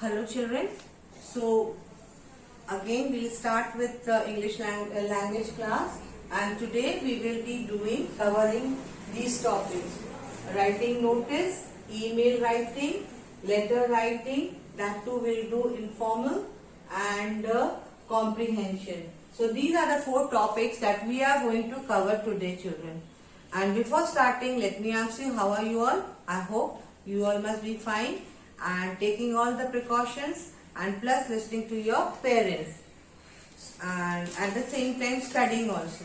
Hello children. So again we'll start with the English language class, and today we will be covering these topics: writing notice, email writing, letter writing, that too we'll do informal, and comprehension. So these are the 4 topics that we are going to cover today children. And before starting, let me ask you, how are you all? I hope you all must be fine and taking all the precautions, and plus listening to your parents, and at the same time studying also.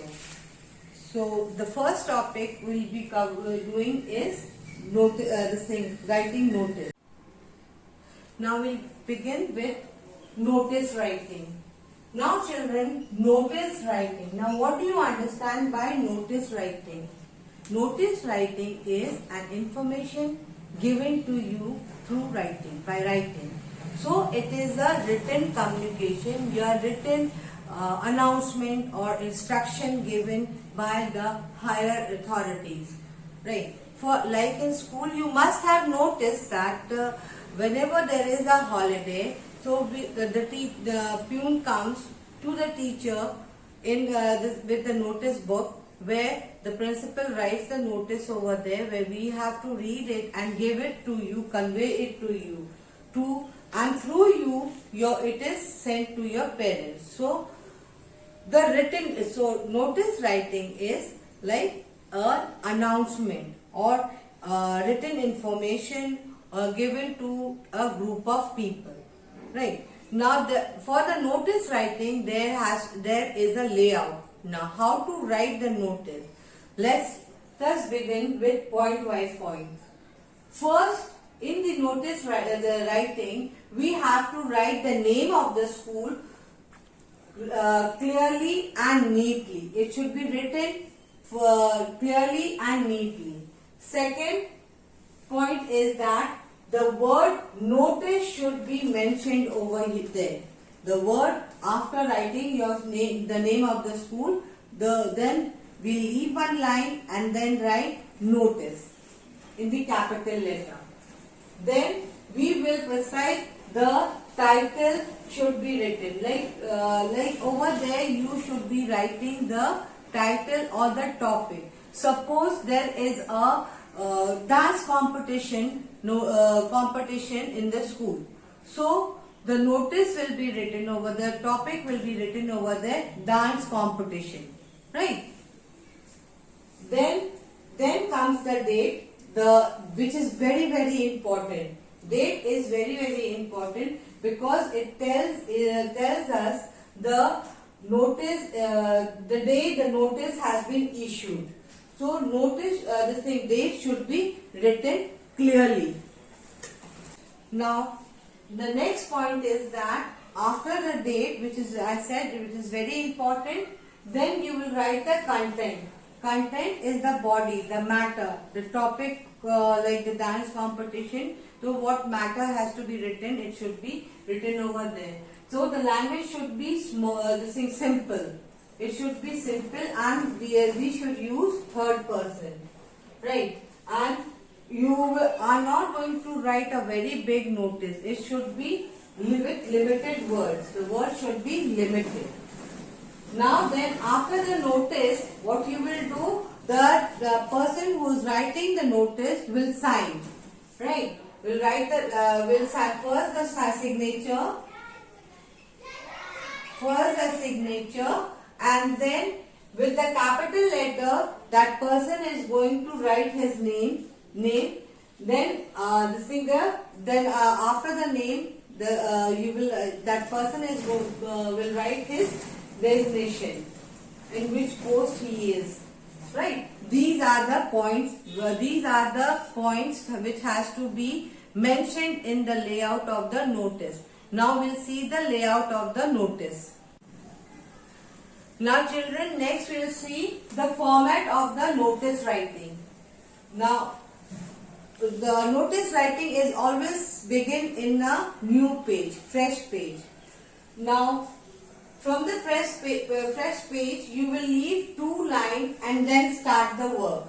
So the first topic we'll be doing is writing notice. Now we'll begin with notice writing. Now children, notice writing. Now what do you understand by notice writing? Notice writing is an information given to you through writing, by writing. So it is a written communication, your written announcement or instruction given by the higher authorities, right? For like in school, you must have noticed that whenever there is a holiday, so the pune comes to the teacher with the notice book, where the principal writes the notice over there, where we have to read it and give it to you, convey it to you, and through you, it is sent to your parents. So notice writing is like an announcement or written information given to a group of people, right? Now for the notice writing, there is a layout. Now how to write the notice? Let's begin with point-wise points. First, in the notice writing, we have to write the name of the school clearly and neatly. It should be written clearly and neatly. Second point is that the word notice should be mentioned over there. The word, after writing the name of the school, then we leave one line and then write notice in the capital letter. Then we will prescribe the title should be written. Like over there, you should be writing the title or the topic. Suppose there is a dance competition in the school. So the notice will be written over, the topic will be written over there, dance competition, right? Then comes the date, which is very, very important. Date is very, very important because it tells us the notice, the day the notice has been issued. So date should be written clearly. Now the next point is that after the date, which is very important, then you will write the content. Content is the body, the matter, the topic, like the dance competition. So what matter has to be written, it should be written over there. So the language should be simple. It should be simple, and we should use third person, right? And you are not going to write a very big notice. It should be limited words. The words should be limited. Now then, after the notice, what you will do, the person who is writing the notice will sign, right? Will sign first the signature, and then with the capital letter, that person is going to write his name. Then after the name, that person will write his designation, in which post he is, right? These are the points. Which has to be mentioned in the layout of the notice. Now we'll see the layout of the notice. Now children, next we'll see the format of the notice writing. Now the notice writing is always begin in a new page, fresh page. Now from the fresh page, you will leave 2 lines and then start the work.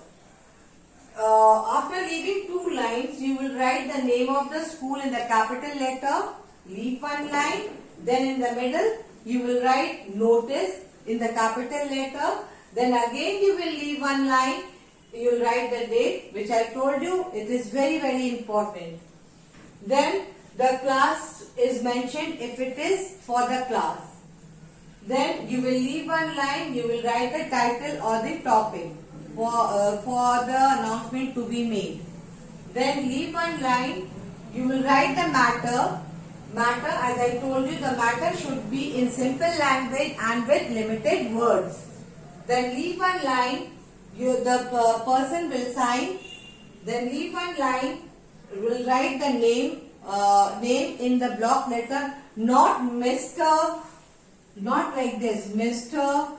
After leaving 2 lines, you will write the name of the school in the capital letter leave one line, then in the middle you will write notice in the capital letter, then again you will leave one line, you will write the date, which I told you, it is very, very important. Then the class is mentioned if it is for the class. Then you will leave one line, you will write the title or the topic for the announcement to be made. Then leave one line, you will write the matter. Matter, as I told you, the matter should be in simple language and with limited words. Then leave one line, the person will sign. Then leave one line, will write the name in the block letter, not Mr. Not like this, Mr.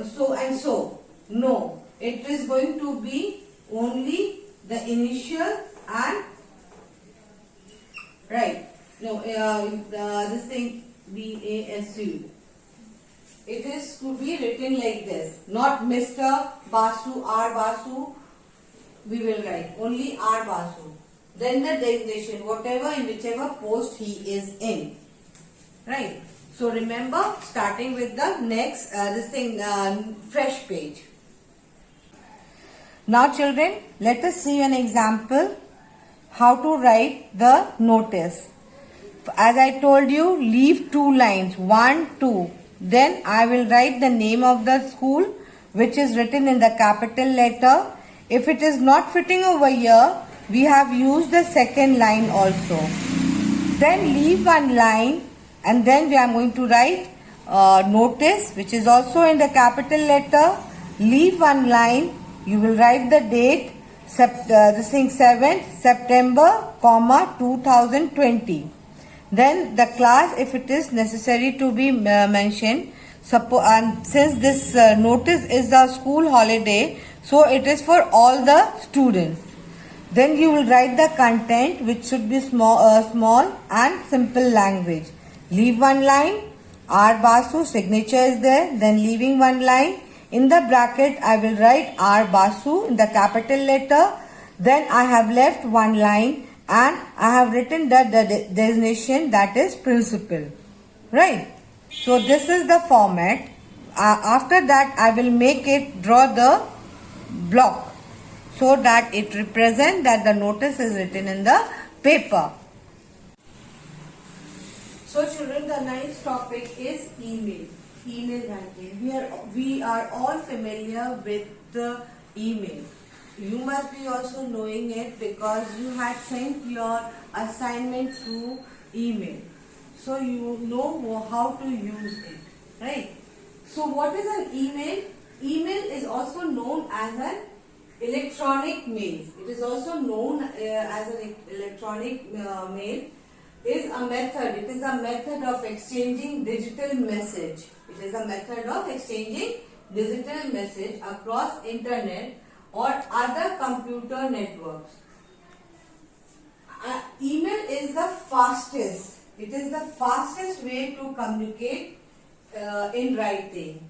So and so. No, it is going to be only the initial and right. No, this thing BASU. It is to be written like this, not Mr. Basu, R. Basu. We will write only R. Basu. Then the designation, whatever in whichever post he is in. Right. So remember, starting with the next fresh page. Now children, let us see an example how to write the notice. As I told you, leave 2 lines, 1, 2. Then I will write the name of the school, which is written in the capital letter. If it is not fitting over here, we have used the second line also. Then leave 1 line. And then we are going to write notice, which is also in the capital letter. Leave 1 line. You will write the date, 7th September, 2020. Then the class, if it is necessary to be mentioned. And since this notice is the school holiday, so it is for all the students. Then you will write the content, which should be small and simple language. Leave 1 line, R. Basu, signature is there. Then leaving 1 line. In the bracket, I will write R. Basu in the capital letter. Then I have left 1 line and I have written the designation, that is principal. Right. So this is the format. After that, I will make it draw the block so that it represents that the notice is written in the paper. So children, the next topic is email. Email writing. We are all familiar with the email. You must be also knowing it because you had sent your assignment through email. So you know how to use it, right? So what is an email? Email is also known as an electronic mail. It is also known as an electronic mail. Is a method. It is a method of exchanging digital message. It is a method of exchanging digital message across internet or other computer networks. Email is the fastest. It is the fastest way to communicate in writing.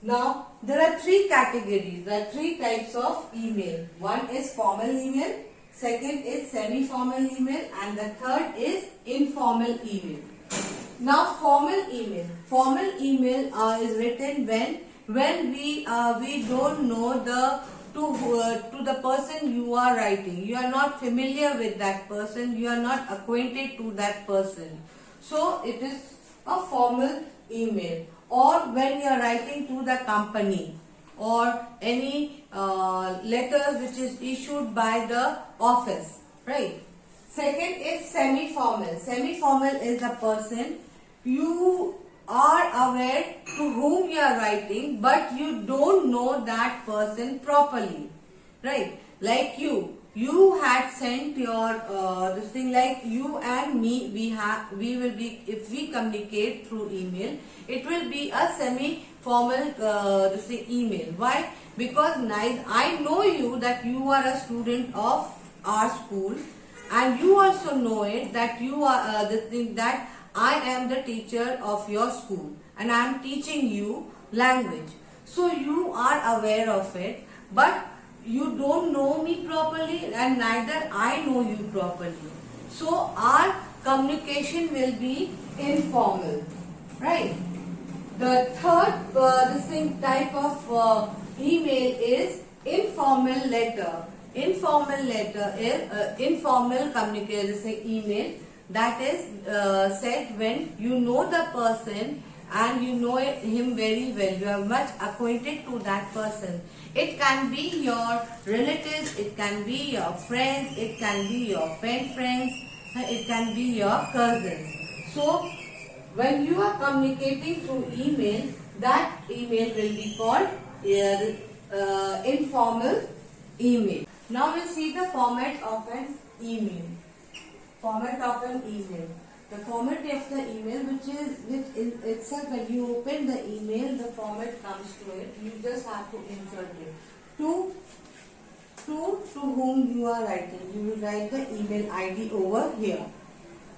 Now, there are 3 categories. There are 3 types of email. One is formal email. Second is semi-formal email, and the third is informal email. Now, formal email. Formal email is written when we don't know to the person you are writing. You are not familiar with that person. You are not acquainted to that person. So it is a formal email. Or when you are writing to the company, or any letter which is issued by the office, right? Second is semi-formal. Semi-formal is the person you are aware to whom you are writing, but you don't know that person properly, right? Like you had sent your this thing, like you and me, we will be, if we communicate through email, it will be a semi-formal email. Why? Because I know you, that you are a student of our school, and you also know it that you are that I am the teacher of your school and I am teaching you language. So you are aware of it, but you don't know me properly and neither I know you properly. So our communication will be informal, right? The third type of email is informal letter. Informal letter is informal communication email, that is said when you know the person and you know him very well. You are much acquainted to that person. It can be your relatives, it can be your friends, it can be your pen friends, it can be your cousins. So when you are communicating through email, that email will be called informal email. Now we'll see the format of an email. Format of an email. The format of the email, which itself, when you open the email, the format comes to it. You just have to insert it. To whom you are writing, you will write the email ID over here.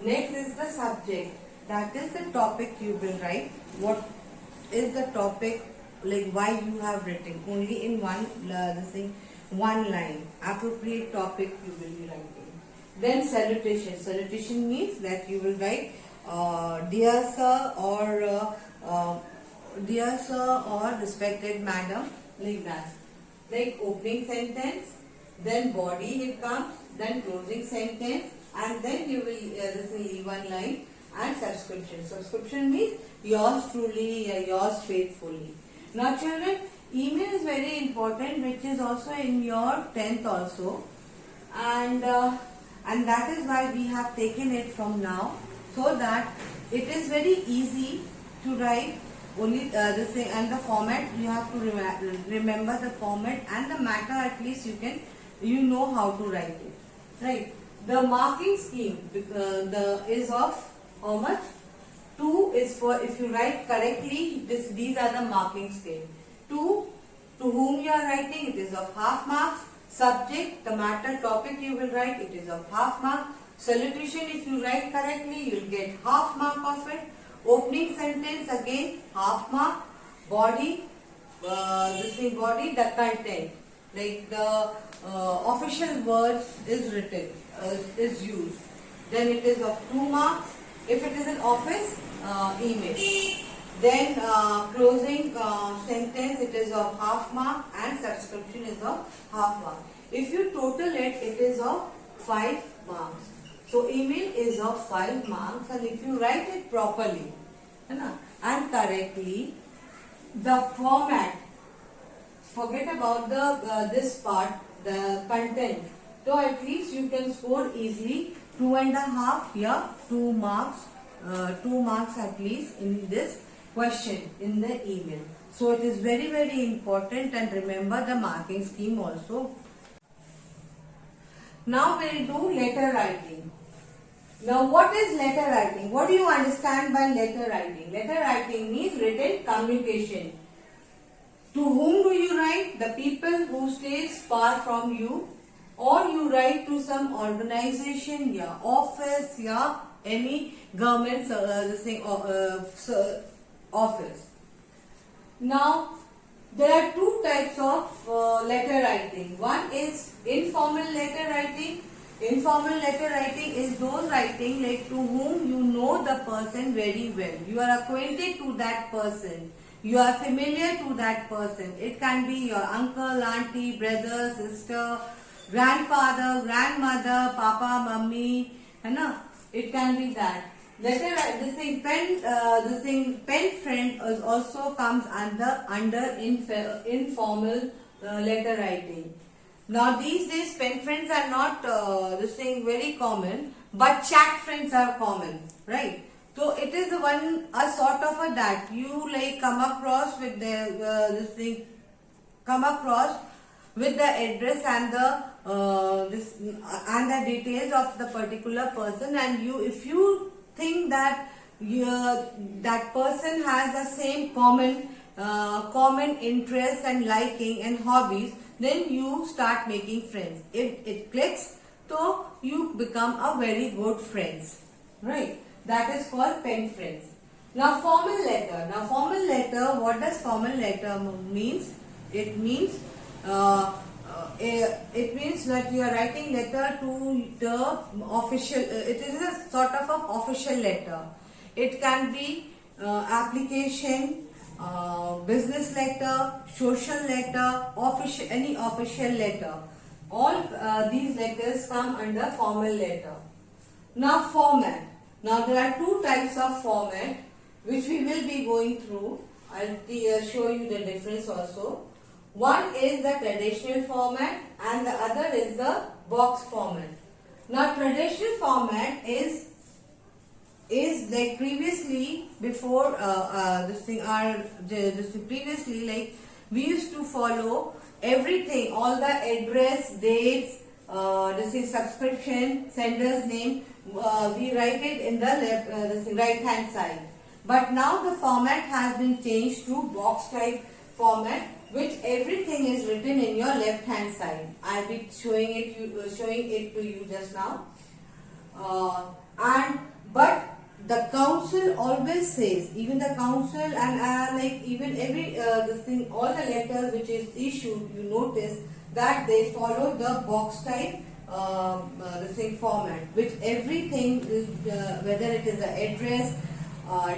Next is the subject. That is the topic you will write. What is the topic, like why you have written, only in one line. Appropriate topic you will be writing. Then salutation. Salutation means that you will write dear sir or respected madam, like that. Like opening sentence, then body it comes, then closing sentence, and then you will leave one line, and subscription. Subscription means yours truly, yours faithfully. Now children, email is very important, which is also in your 10th also, and that is why we have taken it from now, so that it is very easy to write. Only this thing, and the format you have to remember the format, and the matter at least you know how to write it, right? The marking scheme is of how much? 2 is for, if you write correctly, these are the marking scheme. 2, to whom you are writing, it is of half marks. Subject, the matter topic you will write, it is of half mark. Salutation, if you write correctly, you will get half mark of it. Opening sentence, again half mark. Body, body, the content, like the official words is written, is used. Then it is of 2 marks. If it is an office email. Then closing sentence, it is of half mark, and subscription is of half mark. If you total it, it is of 5 marks. So email is of 5 marks, and if you write it properly and correctly, the format, forget about the this part, the content. So at least you can score easily 2.5 here, 2 marks, 2 marks at least in this question in the email. So it is very, very important, and remember the marking scheme also. Now we'll do letter writing. Now what is letter writing? What do you understand by letter writing? Letter writing means written communication. To whom do you write? The people who stays far from you, or you write to some organization, yeah, office, yeah, any government office. Now there are 2 types of letter writing. One is informal letter writing. Informal letter writing is those writing like to whom you know the person very well. You are acquainted to that person. You are familiar to that person. It can be your uncle, auntie, brother, sister, grandfather, grandmother, papa, mummy, it can be that. Letter, pen friend is also comes under informal letter writing. Now these days pen friends are not very common, but chat friends are common, right? So it is a sort of a that you come across with the address and the details of the particular person, and if you think that that person has the same common interests and liking and hobbies, then you start making friends. If it clicks, so you become a very good friends, right? That is called pen friends. Now formal letter. What does formal letter means? It means it means that you are writing letter to the official, it is a sort of an official letter. It can be application, business letter, social letter, official, any official letter. All these letters come under formal letter. Now format. Now there are two types of format which we will be going through. I'll show you the difference also. One is the traditional format and the other is the box format. Now traditional format is like previously, before previously, like we used to follow everything, all the address, dates, this is subscription, sender's name, we write it in the left, right hand side. But now the format has been changed to box type format, which everything is written in your left hand side. I'll be showing it to you just now. But the council always says, even the council and like even every all the letters which is issued, you notice that they follow the box type format, which everything is, whether it is the address,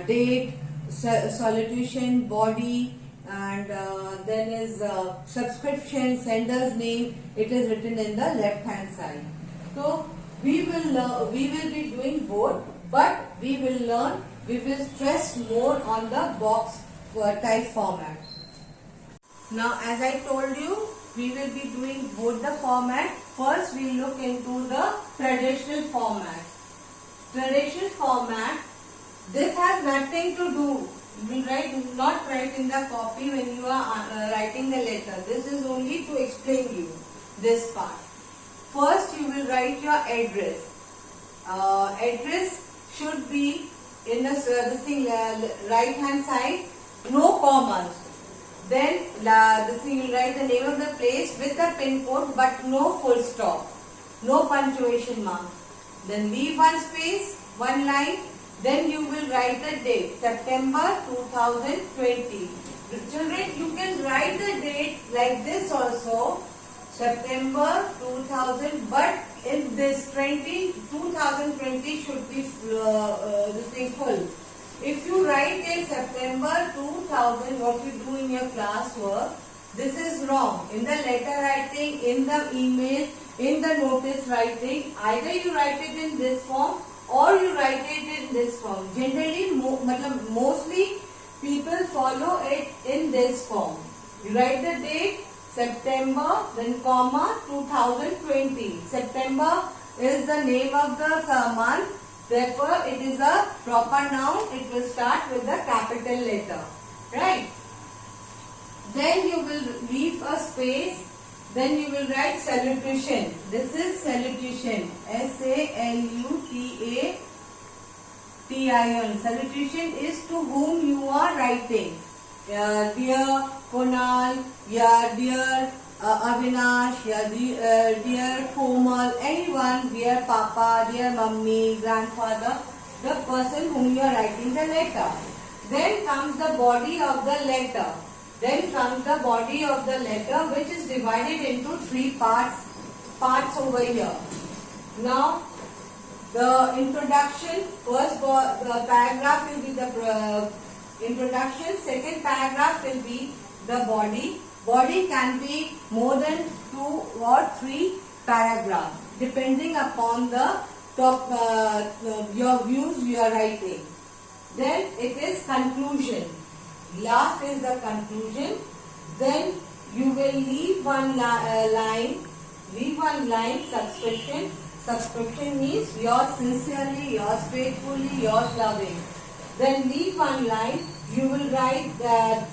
date, salutation, body, and then is subscription, sender's name, it is written in the left hand side. So we will be doing both, but we will stress more on the box type format. Now as I told you, we will be doing both the format. First we look into the traditional format. Traditional format, this has nothing to do. You will not write in the copy when you are writing the letter. This is only to explain you this part. First you will write your address. Address should be in the right hand side, no commas. Then you will write the name of the place with the pin code, but no full stop, no punctuation mark. Then leave one space, one line. Then you will write the date, September 2020. Children, you can write the date like this also, September 2000, but in this 2020 should be full. If you write in September 2000, what you do in your classwork, this is wrong. In the letter writing, in the email, in the notice writing, either you write it in this form or you write it in this form. Generally, mostly people follow it in this form. You write the date, September, then comma, 2020. September is the name of the month. Therefore, it is a proper noun. It will start with the capital letter. Right? Then you will leave a space. Then you will write salutation. This is salutation. S-A-L-U-T-A-T-I-N. Salutation is to whom you are writing. Dear Kunal, dear Avinash, dear Komal, anyone, dear Papa, dear Mummy, grandfather, the person whom you are writing the letter. Then comes the body of the letter. Which is divided into three parts over here. Now, the introduction, first paragraph will be the introduction, second paragraph will be the body. Body can be more than 2 or 3 paragraphs depending upon the top your views you are writing. Then it is conclusion. Last is the conclusion. Then you will leave one line. Subscription. Subscription means yours sincerely, yours faithfully, yours loving. Then leave one line. You will write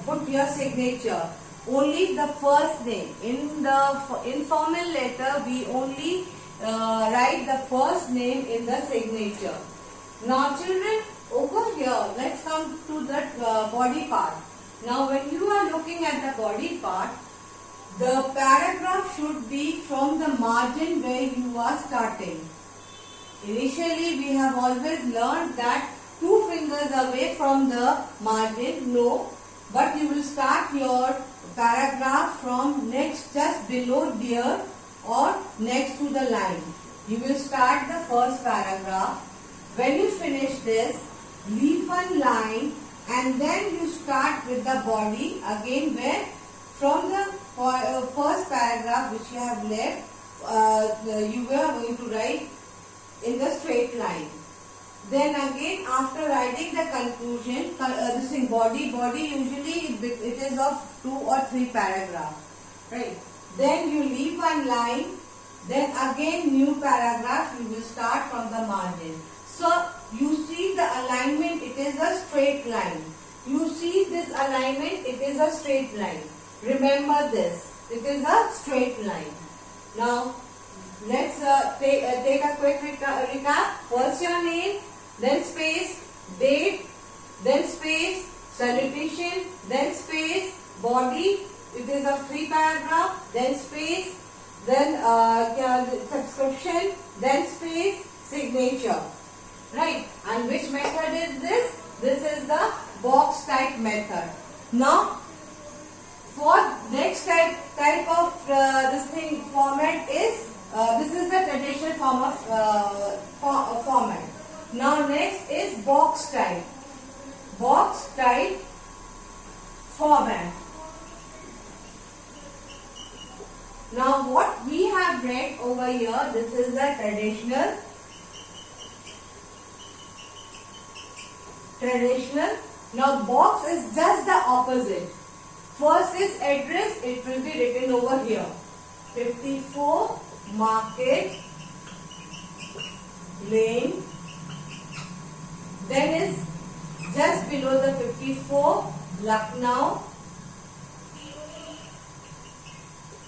put your signature. Only the first name. In the informal letter, we only write the first name in the signature. Now children, over here, let's come to that body part. Now when you are looking at the body part, the paragraph should be from the margin where you are starting. Initially, we have always learned that 2 fingers away from the margin, no, but you will start your paragraph from next just below there or next to the line. You will start the first paragraph. When you finish this, leave one line and then you start with the body again where from the first paragraph which you have left, you were going to write in the straight line. Then again after writing the conclusion, this thing body usually it is of 2 or 3 paragraphs, right? Then you leave one line, then again new paragraph you will start from the margin. So you see the alignment, it is a straight line. You see this alignment, it is a straight line. Remember this, it is a straight line. Now let's take a quick recap. First your name, then space, date, then space, salutation, then space, body, it is of 3 paragraph, then space, then subscription, then space, signature. Right? And which method is this? This is the box type method. Now, for next type of this thing format is this is the traditional form of format. Now next is box type. Box type format. Now what we have read over here, this is the traditional. Now box is just the opposite. First is address, it will be written over here. 54 Market Lane. Then is just below the 54 Lucknow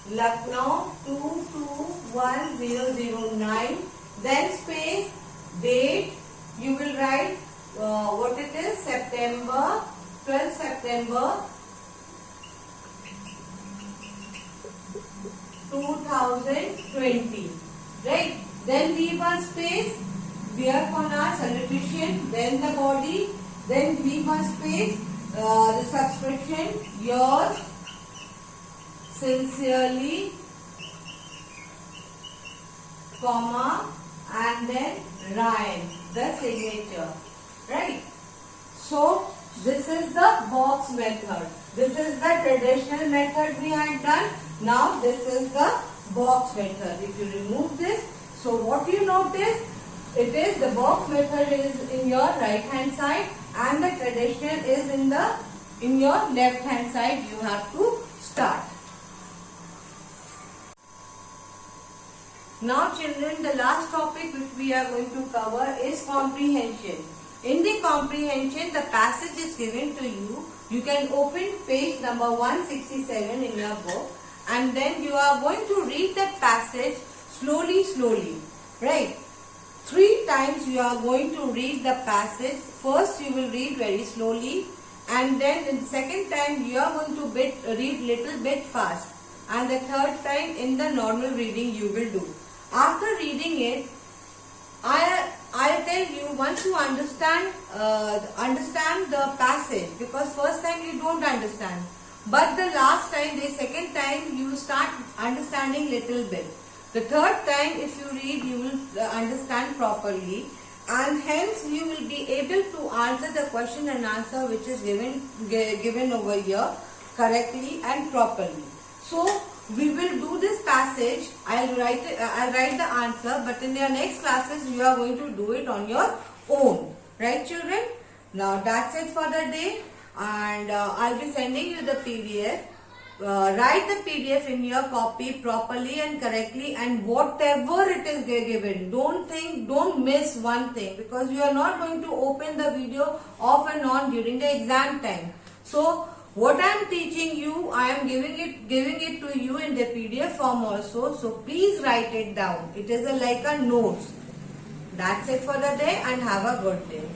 221009. Then space, date, you will write what it is, September, 12th September 2020, right? Then leave one space, Dear Konar, salutation, then the body, then leave one space, the subscription, yours sincerely, comma, and then Ryan, the signature. Right? So, this is the box method. This is the traditional method we had done. Now, this is the box method. If you remove this, so what you notice, it is the box method is in your right hand side and the traditional is in your left hand side. You have to start. Now children, the last topic which we are going to cover is comprehension. In the comprehension, the passage is given to you. You can open page number 167 in your book and then you are going to read that passage slowly, right? 3 times you are going to read the passage. First you will read very slowly and then in the second time you are going to read little bit fast and the third time in the normal reading you will do. After reading it, I'll tell you once you understand the passage, because first time you don't understand, but the last time, the second time you start understanding little bit. The third time if you read you will understand properly and hence you will be able to answer the question and answer which is given over here correctly and properly. So we will do this passage. I'll write the answer, but in your next classes you are going to do it on your own, right children? Now that's it for the day and I'll be sending you the PDF. Write the PDF in your copy properly and correctly and whatever it is given, don't miss one thing, because you are not going to open the video off and on during the exam time. So what I am teaching you, I am giving it to you in the PDF form also. So please write it down. It is like a notes. That's it for the day and have a good day.